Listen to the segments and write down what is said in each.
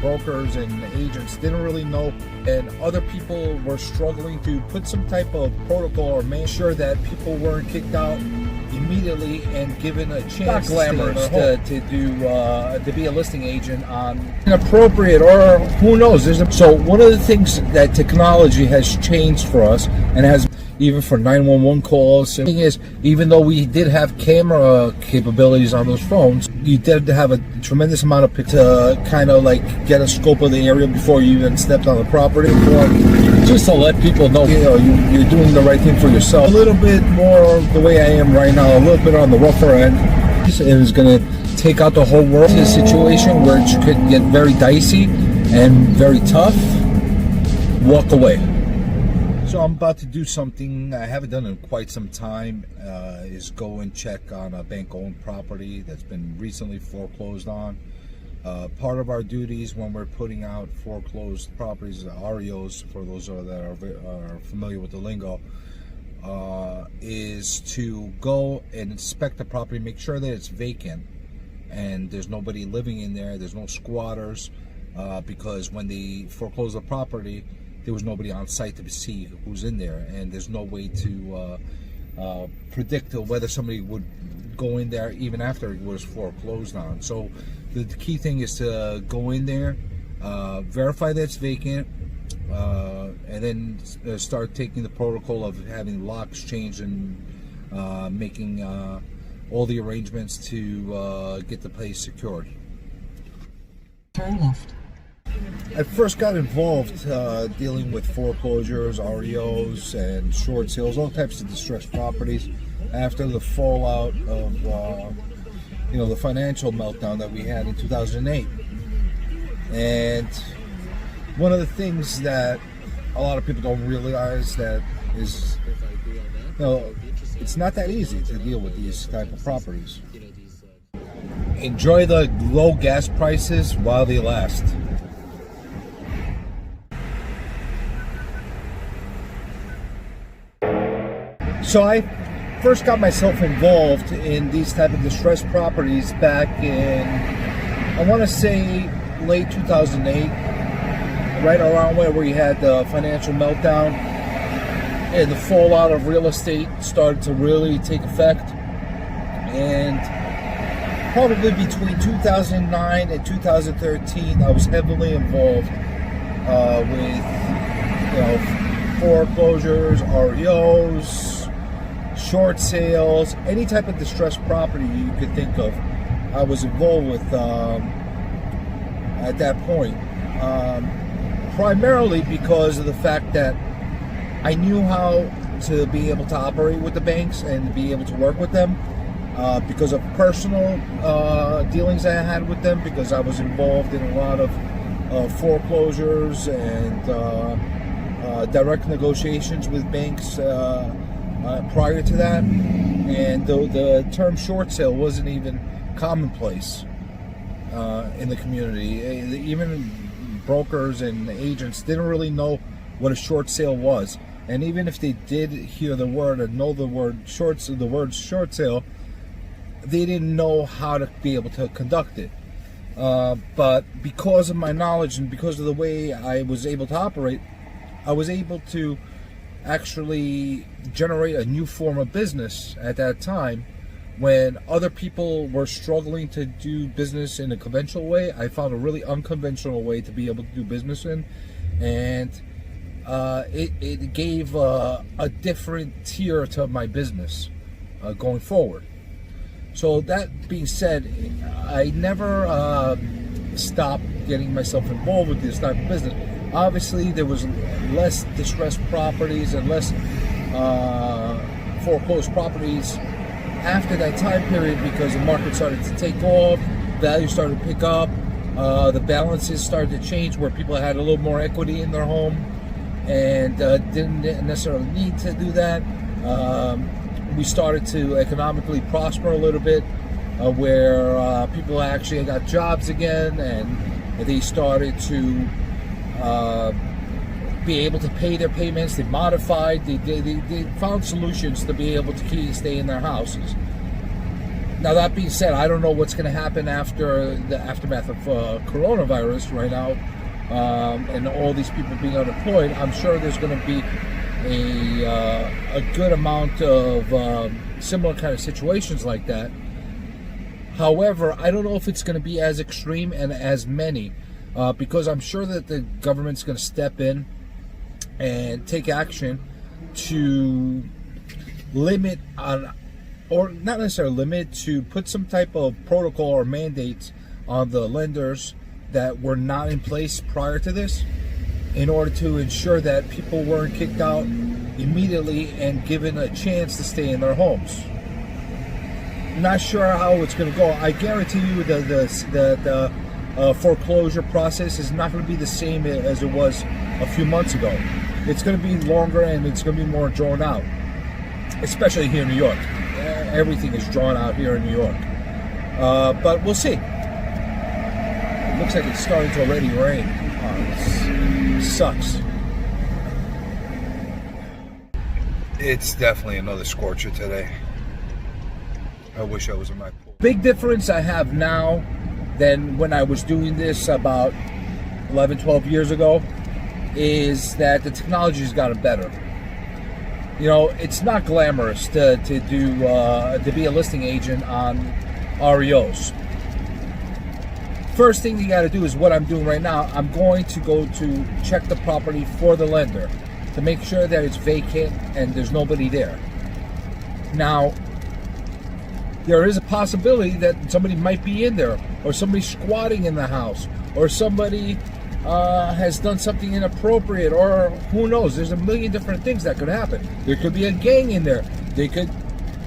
brokers and agents didn't really know, and other people were struggling to put some type of protocol or make sure that people weren't kicked out immediately and given a chance to be a listing agent on inappropriate, or who knows. So one of the things that technology has changed for us, and has even for 911 calls, the thing is, even though we did have camera capabilities on those phones, you did have a tremendous amount of to kind of like get a scope of the area before you even stepped on the property, just to let people know, you're doing the right thing for yourself. A little bit more the way I am right now, a little bit on the rougher end. It is going to take out the whole world in a situation where it could get very dicey and very tough. Walk away. So I'm about to do something I haven't done in quite some time, is go and check on a bank-owned property that's been recently foreclosed on. Part of our duties when we're putting out foreclosed properties, REOs, for those that are familiar with the lingo, is to go and inspect the property, make sure that it's vacant and there's nobody living in there, there's no squatters, because when they foreclose the property, there was nobody on site to see who's in there, and there's no way to predict whether somebody would go in there even after it was foreclosed on. So the key thing is to go in there, verify that it's vacant, and then start taking the protocol of having locks changed and making all the arrangements to get the place secured. Turn left. I first got involved dealing with foreclosures, REOs, and short sales, all types of distressed properties after the fallout of the financial meltdown that we had in 2008. And one of the things that a lot of people don't realize that is, it's not that easy to deal with these type of properties. Enjoy the low gas prices while they last. So I first got myself involved in these type of distressed properties back in, I want to say, late 2008, right around where we had the financial meltdown and the fallout of real estate started to really take effect. And probably between 2009 and 2013, I was heavily involved with foreclosures, REOs, short sales, any type of distressed property you could think of. I was involved with at that point, primarily because of the fact that I knew how to be able to operate with the banks and be able to work with them, because of personal dealings I had with them, because I was involved in a lot of foreclosures and direct negotiations with banks prior to that. And though the term short sale wasn't even commonplace in the community, even brokers and agents didn't really know what a short sale was. And even if they did hear the word or know the word short sale, they didn't know how to be able to conduct it. But because of my knowledge and because of the way I was able to operate, I was able to actually generate a new form of business at that time. When other people were struggling to do business in a conventional way, I found a really unconventional way to be able to do business in, and it gave a different tier to my business going forward. So that being said, I never stopped getting myself involved with this type of business. Obviously, there was less distressed properties and less foreclosed properties after that time period, because the market started to take off, value started to pick up, the balances started to change where people had a little more equity in their home and didn't necessarily need to do that. We started to economically prosper a little bit, where people actually got jobs again, and they started to be able to pay their payments. They modified, they found solutions to be able to stay in their houses. Now, that being said, I don't know what's going to happen after the aftermath of coronavirus right now, and all these people being unemployed. I'm sure there's going to be a good amount of similar kind of situations like that. However, I don't know if it's going to be as extreme and as many, because I'm sure that the government's going to step in and take action to limit on, or not necessarily limit, to put some type of protocol or mandates on the lenders that were not in place prior to this, in order to ensure that people weren't kicked out immediately and given a chance to stay in their homes. Not sure how it's going to go. I guarantee you the foreclosure process is not going to be the same as it was a few months ago. It's going to be longer and it's going to be more drawn out, especially here in New York. Everything is drawn out here in New York. But we'll see. It looks like it's starting to already rain. Oh, this sucks. It's definitely another scorcher today. I wish I was in my pool. Big difference I have now than when I was doing this about 11, 12 years ago is that the technology has gotten better. You know, it's not glamorous to be a listing agent on REOs. First thing you got to do is what I'm doing right now. I'm going to go to check the property for the lender to make sure that it's vacant and there's nobody there. Now, there is a possibility that somebody might be in there, or somebody squatting in the house, or somebody has done something inappropriate, or who knows. There's a million different things that could happen. There could be a gang in there. They could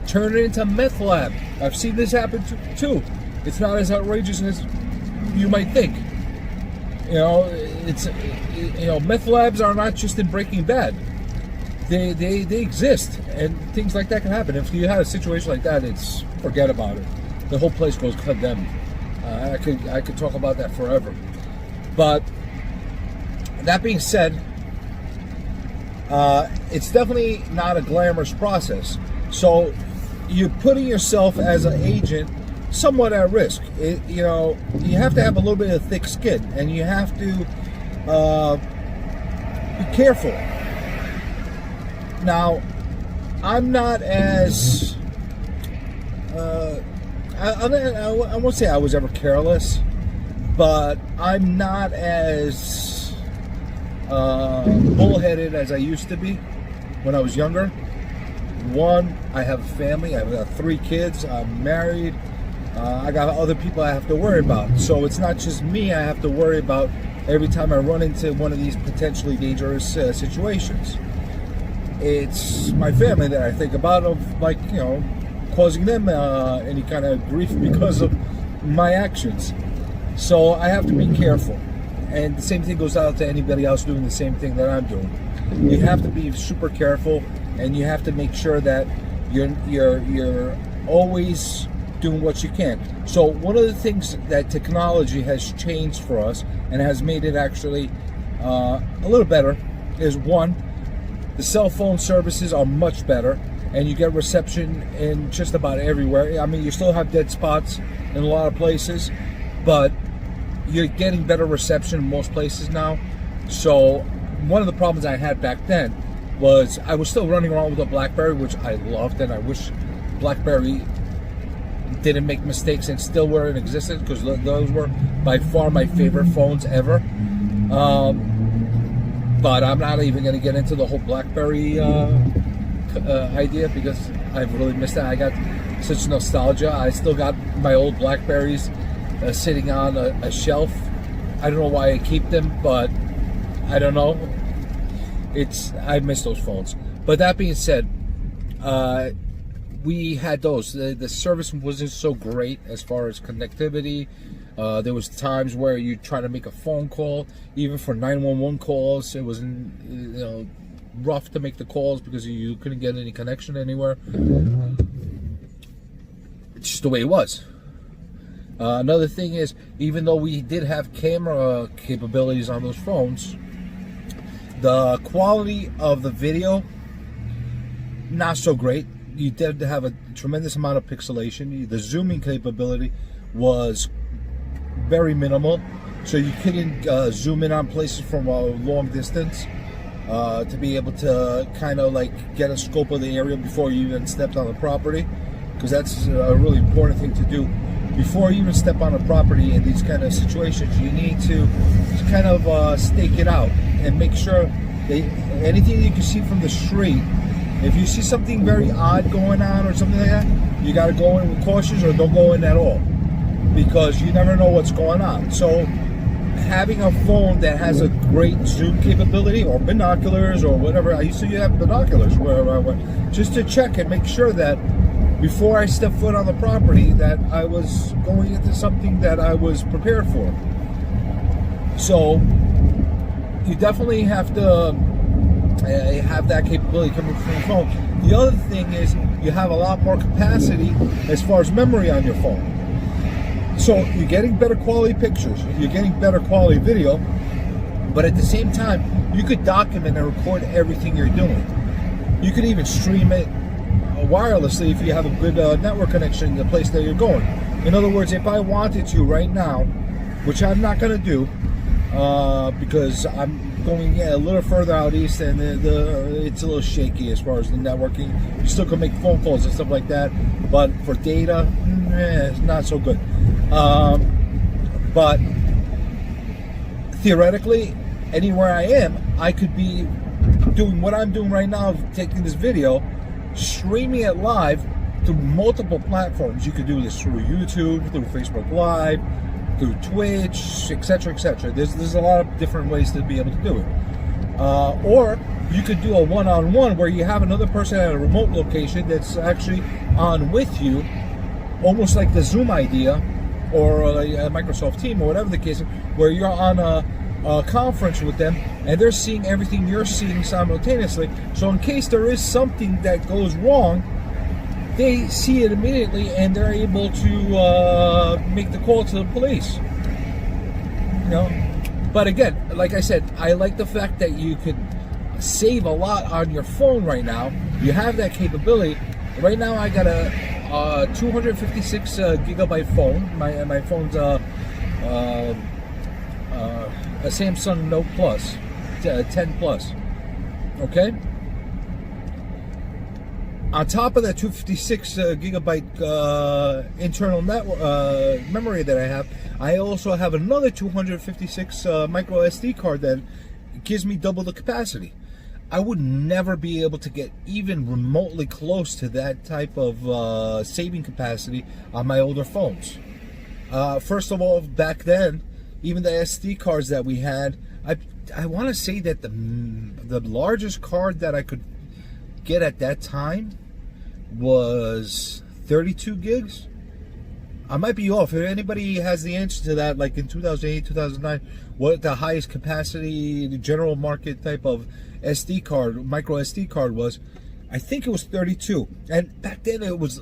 turn it into a meth lab. I've seen this happen too. It's not as outrageous as you might think. You know, meth labs are not just in Breaking Bad. They exist, and things like that can happen. If you had a situation like that, it's forget about it. The whole place goes condemned. I could talk about that forever. But that being said, it's definitely not a glamorous process. So you're putting yourself as an agent somewhat at risk. You know, you have to have a little bit of thick skin, and you have to be careful. Now, I'm not as I won't say I was ever careless, but I'm not as bullheaded as I used to be when I was younger. One, I have a family. I've got 3 kids. I'm married. I got other people I have to worry about. So it's not just me I have to worry about every time I run into one of these potentially dangerous situations. It's my family that I think about, of, like, you know, causing them any kind of grief because of my actions. So I have to be careful. And the same thing goes out to anybody else doing the same thing that I'm doing. You have to be super careful, and you have to make sure that you're always doing what you can. So one of the things that technology has changed for us and has made it actually a little better is, one, the cell phone services are much better, and you get reception in just about everywhere. I mean, you still have dead spots in a lot of places, but you're getting better reception in most places now. So one of the problems I had back then was I was still running around with a BlackBerry, which I loved, and I wish BlackBerry didn't make mistakes and still were in existence, because those were by far my favorite phones ever. But I'm not even going to get into the whole BlackBerry idea, because I've really missed that. I got such nostalgia. I still got my old BlackBerries sitting on a shelf. I don't know why I keep them, but I don't know. I miss those phones. But that being said, we had those. The service wasn't so great as far as connectivity. There was times where you try to make a phone call, even for 911 calls. It was, rough to make the calls because you couldn't get any connection anywhere. It's just the way it was. Another thing is, even though we did have camera capabilities on those phones, the quality of the video, not so great. you did have a tremendous amount of pixelation. The zooming capability was very minimal, so you couldn't zoom in on places from a long distance to be able to kind of like get a scope of the area before you even stepped on the property, because that's a really important thing to do. Before you even step on a property in these kind of situations, you need to kind of stake it out and make sure that anything you can see from the street, if you see something very odd going on or something like that, you got to go in with caution or don't go in at all, because you never know what's going on. So having a phone that has a great zoom capability, or binoculars or whatever, I used to have binoculars wherever I went, just to check and make sure that before I step foot on the property that I was going into something that I was prepared for. So you definitely have to have that capability coming from the phone. The other thing is you have a lot more capacity as far as memory on your phone. So you're getting better quality pictures, you're getting better quality video, but at the same time, you could document and record everything you're doing. You could even stream it wirelessly if you have a good network connection in the place that you're going. In other words, if I wanted to right now, which I'm not going to do, because I'm going a little further out east and it's a little shaky as far as the networking. You still can make phone calls and stuff like that, but for data, it's not so good. But theoretically, anywhere I am, I could be doing what I'm doing right now, taking this video, streaming it live through multiple platforms. You could do this through YouTube, through Facebook Live, through Twitch, etc., etc. There's a lot of different ways to be able to do it. Or you could do a one-on-one where you have another person at a remote location that's actually on with you, almost like the Zoom idea, or a Microsoft Team, or whatever the case is, where you're on a conference with them and they're seeing everything you're seeing simultaneously. So in case there is something that goes wrong, they see it immediately and they're able to make the call to the police. You know, but again, like I said, I like the fact that you could save a lot on your phone right now. You have that capability. Right now, I got a 256 gigabyte phone. My phone's a Samsung Note Plus, 10 Plus. Okay. On top of that 256 gigabyte internal network memory that I have, I also have another 256 micro SD card that gives me double the capacity. I would never be able to get even remotely close to that type of saving capacity on my older phones. First of all, back then, even the SD cards that we had, I want to say that the largest card that I could get at that time was 32 gigs. I might be off. If anybody has the answer to that, like in 2008, 2009, what the highest capacity, the general market type of SD card, micro SD card was, I think it was 32. And back then it was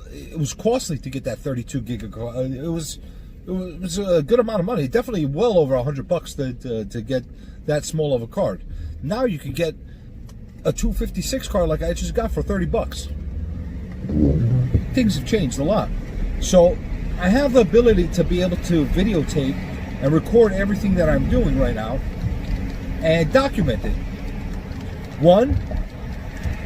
costly to get that 32 gig. It was a good amount of money. Definitely well over $100 to get that small of a card. Now you can get a 256 card like I just got for $30. Things have changed a lot. So I have the ability to be able to videotape and record everything that I'm doing right now and document it. One,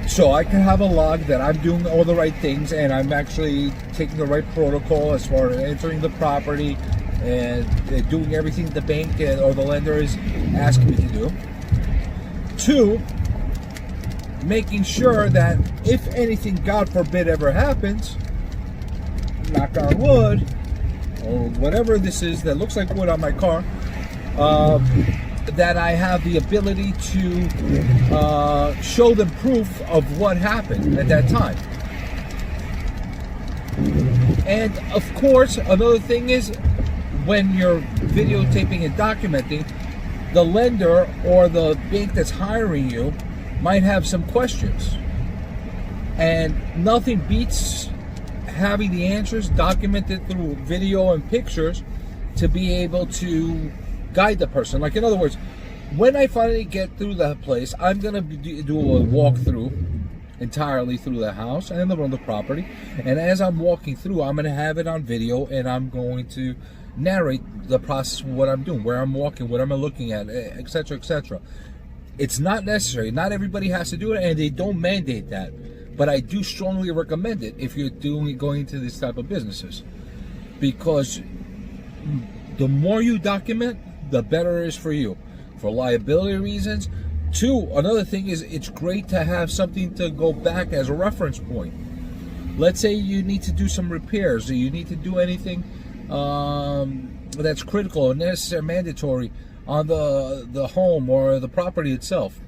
so I can have a log that I'm doing all the right things and I'm actually taking the right protocol as far as entering the property and doing everything the bank or the lender is asking me to do. Two, making sure that if anything, God forbid, ever happens, knock on wood, or whatever this is that looks like wood on my car, that I have the ability to show them proof of what happened at that time. And of course, another thing is, when you're videotaping and documenting, the lender or the bank that's hiring you might have some questions. And nothing beats having the answers documented through video and pictures to be able to guide the person. Like, in other words, when I finally get through that place, I'm going to do a walkthrough entirely through the house and the property. And as I'm walking through, I'm going to have it on video, and I'm going to narrate the process of what I'm doing, where I'm walking, what I'm looking at, etc., etc. It's not necessary. Not everybody has to do it, and they don't mandate that. But I do strongly recommend it if you're going into this type of businesses, because the more you document, the better it is for you, for liability reasons. Two, another thing is it's great to have something to go back as a reference point. Let's say you need to do some repairs, or you need to do anything that's critical or necessary, mandatory on the home or the property itself.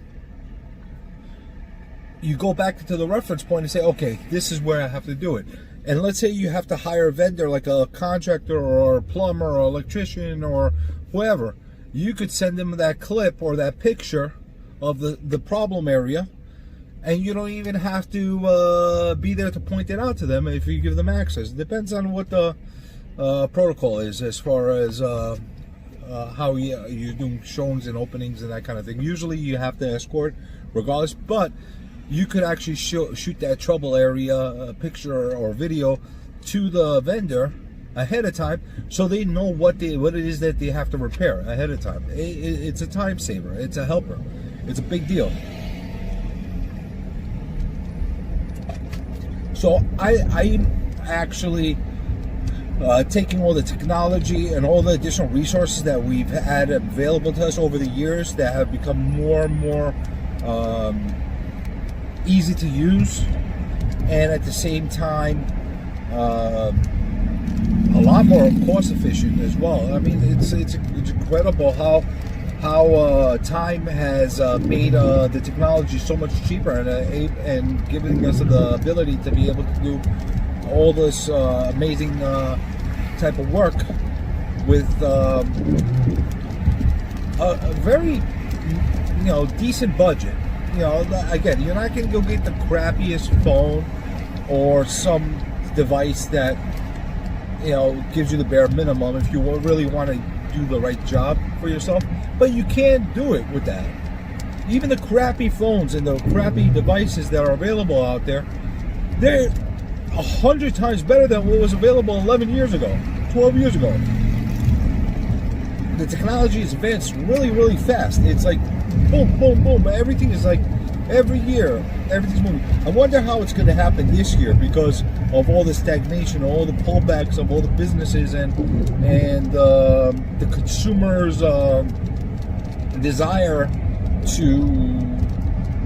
You go back to the reference point and say, okay, this is where I have to do it. And let's say you have to hire a vendor like a contractor or a plumber or electrician or whoever. You could send them that clip or that picture of the problem area, and you don't even have to be there to point it out to them if you give them access. It depends on what the protocol is as far as how you're doing showings and openings and that kind of thing. Usually you have to escort regardless, but you could actually shoot that trouble area picture or video to the vendor ahead of time, so they know what it is that they have to repair ahead of time. It's a time saver. It's a helper. It's a big deal. So I'm actually taking all the technology and all the additional resources that we've had available to us over the years that have become more and more easy to use, and at the same time a lot more cost efficient as well. I mean, it's incredible how time has made the technology so much cheaper and giving us the ability to be able to do all this amazing type of work with a very decent budget. Again, you're not going to go get the crappiest phone or some device that gives you the bare minimum if you really want to do the right job for yourself, but you can do it with that. Even the crappy phones and the crappy devices that are available out there, they're 100 times better than what was available 11 years ago, 12 years ago. The technology has advanced really, really fast. It's like boom, boom, boom. Everything is like every year, everything's moving. I wonder how it's going to happen this year because of all the stagnation, all the pullbacks of all the businesses and the consumers' desire to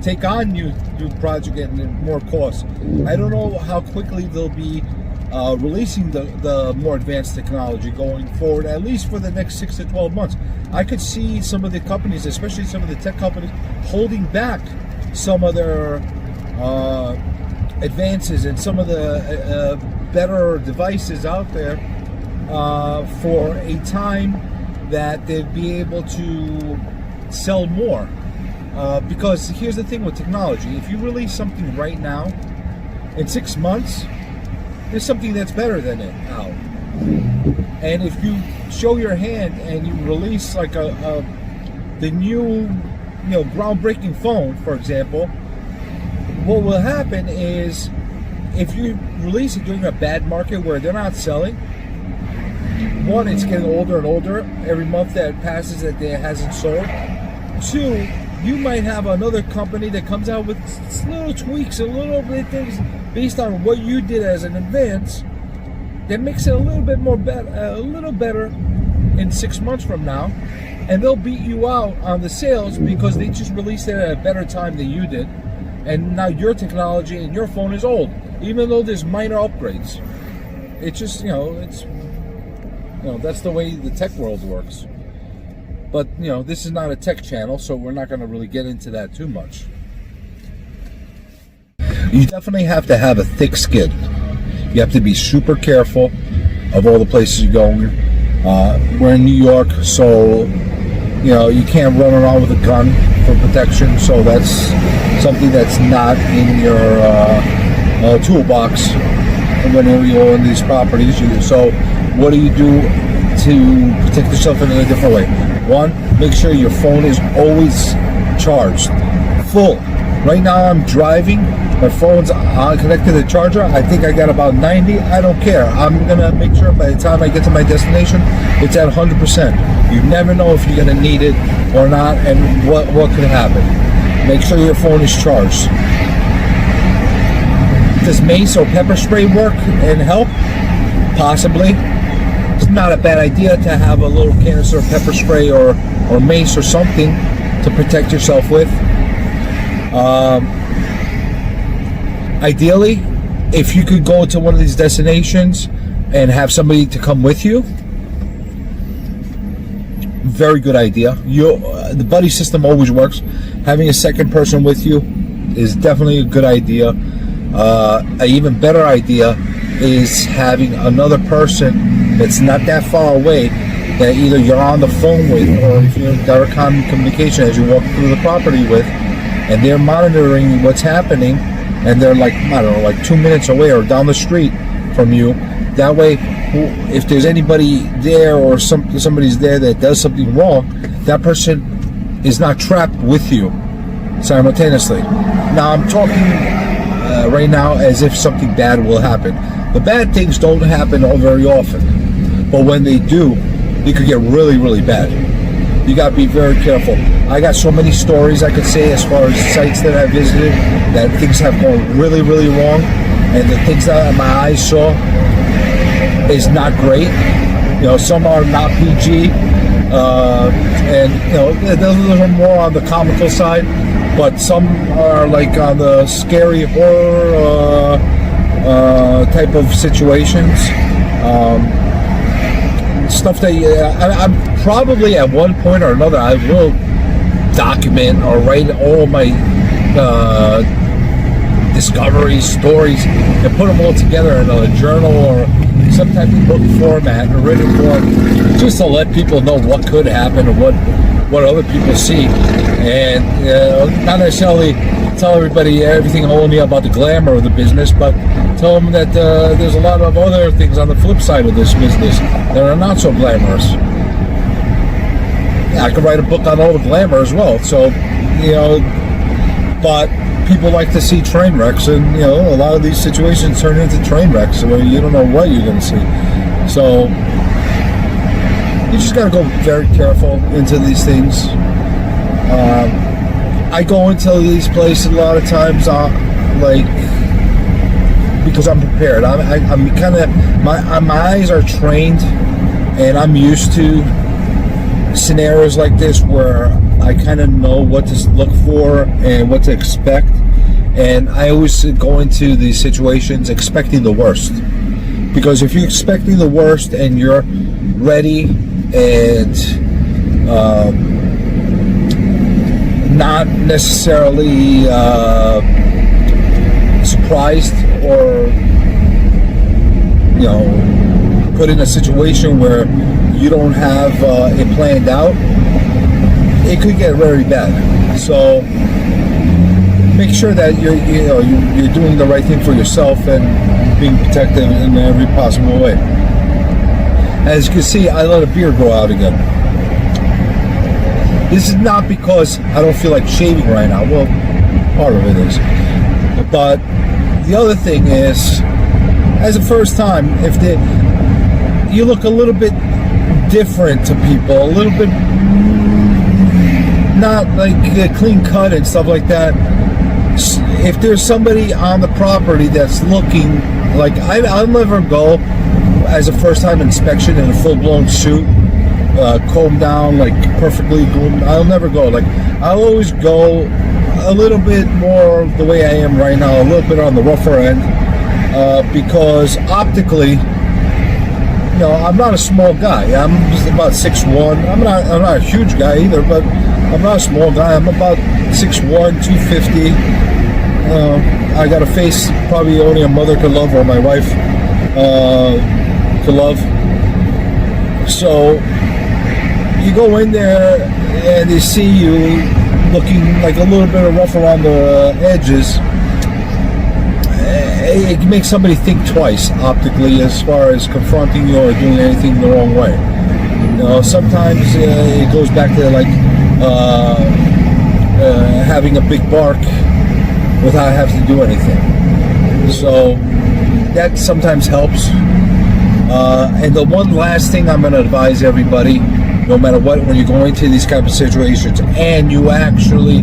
take on new project and more costs. I don't know how quickly they'll be releasing the more advanced technology going forward, at least for the next 6 to 12 months. I could see some of the companies, especially some of the tech companies, holding back some of their advances and some of the better devices out there for a time that they'd be able to sell more. Because here's the thing with technology: if you release something right now, in 6 months, there's something that's better than it out. And if you show your hand and you release like the new, groundbreaking phone, for example, what will happen is if you release it during a bad market where they're not selling, one, it's getting older and older every month that passes that it hasn't sold. Two, you might have another company that comes out with little tweaks, a little bit things based on what you did as an advance that makes it a little bit more a little better in 6 months from now, and they'll beat you out on the sales because they just released it at a better time than you did, and now your technology and your phone is old, even though there's minor upgrades. It's just that's the way the tech world works. But, this is not a tech channel, so we're not going to really get into that too much. You definitely have to have a thick skin. You have to be super careful of all the places you're going. We're in New York, so, you can't run around with a gun for protection, so that's something that's not in your toolbox whenever you're on these properties. So what do you do to protect yourself in a different way? One, make sure your phone is always charged, full. Right now I'm driving My phone's connected to the charger. I think I got about 90. I don't care. I'm gonna make sure by the time I get to my destination, it's at 100%. You never know if you're gonna need it or not, and what could happen. Make sure your phone is charged. Does mace or pepper spray work and help? Possibly. It's not a bad idea to have a little canister of pepper spray or mace or something to protect yourself with. Ideally, if you could go to one of these destinations and have somebody to come with you, very good idea. The buddy system always works. Having a second person with you is definitely a good idea. An even better idea is having another person that's not that far away, that either you're on the phone with or if you're in direct communication as you walk through the property with, and they're monitoring what's happening, and they're like, I don't know, like 2 minutes away or down the street from you. That way, if there's anybody there or somebody's there that does something wrong, that person is not trapped with you simultaneously. Now I'm talking right now as if something bad will happen. The bad things don't happen very often, but when they do, it could get really, really bad. You got to be very careful. I got so many stories I could say as far as sites that I visited that things have gone really, really wrong, and the things that my eyes saw is not great. You know, some are not PG, and you know, those are more on the comical side, but some are like on the scary horror type of situations. Stuff that I'm probably at one point or another I will document or write all my discoveries, stories, and put them all together in a journal or some type of book format or written form, just to let people know what could happen and what other people see, and not necessarily tell everybody everything only about the glamour of the business, but tell them that there's a lot of other things on the flip side of this business that are not so glamorous. Yeah, I could write a book on all the glamour as well. So, you know, but people like to see train wrecks, and you know, a lot of these situations turn into train wrecks where you don't know what you're going to see. So you just got to go very careful into these things. I go into these places a lot of times, like, because I'm prepared. I'm kind of, my eyes are trained, and I'm used to scenarios like this where I kind of know what to look for and what to expect, and I always go into these situations expecting the worst, because if you're expecting the worst and you're ready and not necessarily surprised or, you know, put in a situation where you don't have it planned out, it could get very bad. So make sure that you're doing the right thing for yourself and being protected in every possible way. As you can see, I let a beard grow out again. This is not because I don't feel like shaving right now. Well, part of it is. But the other thing is, as a first time, you look a little bit different to people, a little bit not like clean cut and stuff like that. If there's somebody on the property that's looking like, I'll never go as a first time inspection in a full-blown suit, combed down, like perfectly groomed. I'll never go. Like, I'll always go a little bit more the way I am right now, a little bit on the rougher end, because optically, you know, I'm not a small guy. I'm just about 6'1". I'm not a huge guy either, but I'm not a small guy. I'm about 6'1", 250. I got a face probably only a mother could love, or my wife could love. So you go in there and they see you looking like a little bit rough around the edges. It makes somebody think twice optically as far as confronting you or doing anything the wrong way. You know, sometimes it goes back to like having a big bark without having to do anything. So that sometimes helps. And the one last thing I'm going to advise everybody, no matter what, when you're going to these type of situations and you actually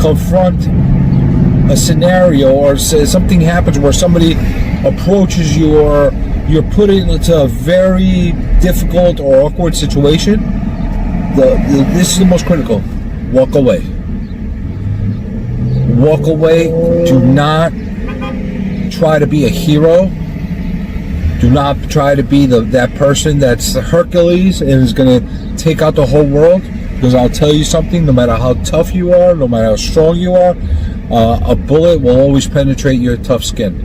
confront a scenario or something happens where somebody approaches you or you're put into a very difficult or awkward situation, this is the most critical. Walk away. Walk away. Do not try to be a hero. Do not try to be that person that's the Hercules and is going to take out the whole world. Because I'll tell you something, no matter how tough you are, no matter how strong you are, a bullet will always penetrate your tough skin.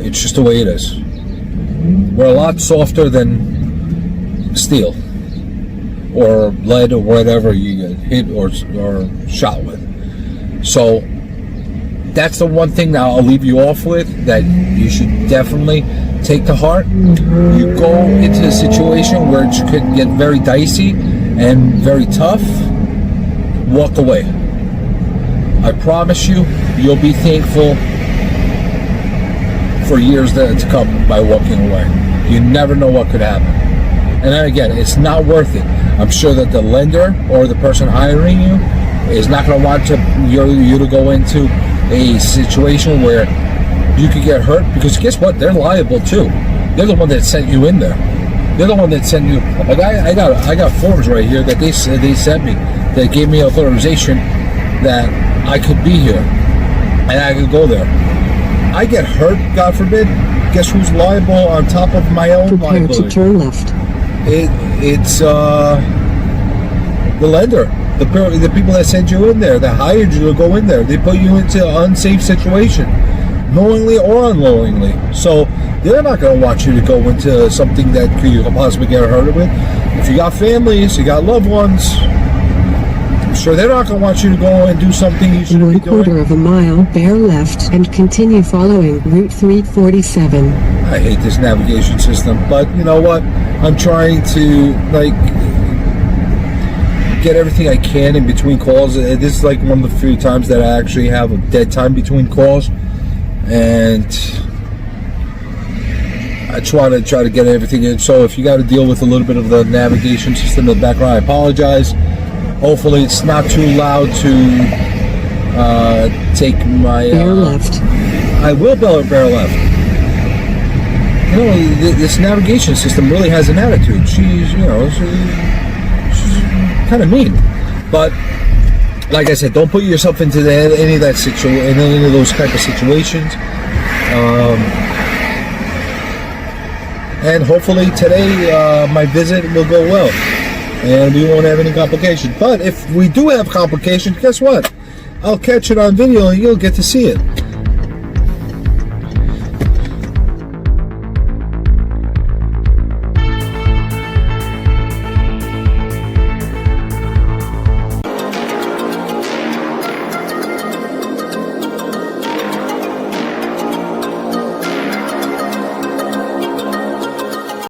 It's just the way it is. We're a lot softer than steel or lead or whatever you get hit or shot with. So that's the one thing that I'll leave you off with that you should definitely take to heart. You go into a situation where it could get very dicey and very tough, walk away. I promise you, you'll be thankful for years to come by walking away. You never know what could happen. And then again, it's not worth it. I'm sure that the lender or the person hiring you is not going to want you to go into a situation where you could get hurt, because guess what? They're liable too. They're the one that sent you in there. They're the one that sent you. Like I got forms right here that they sent me that gave me authorization that I could be here and I could go there. I get hurt, God forbid. Guess who's liable on top of my own Prepare liability? to turn left. It's the lender, the people that sent you in there, that hired you to go in there. They put you into an unsafe situation, knowingly or unknowingly. So they're not going to want you to go into something that you could possibly get hurt with. If you got families, you got loved ones, I'm sure they're not going to want you to go and do something you shouldn't be doing. 1/4 of a mile, bear left, and continue following Route 347. I hate this navigation system, but you know what? I'm trying to get everything I can in between calls. This is like one of the few times that I actually have a dead time between calls, and I try to get everything in. So if you got to deal with a little bit of the navigation system in the background, I apologize. Hopefully it's not too loud to take my... bear left. I will bear left. You know, this navigation system really has an attitude. She's kind of mean. But like I said, don't put yourself into any of those type of situations. And hopefully today my visit will go well and we won't have any complications. But if we do have complications, guess what? I'll catch it on video and you'll get to see it.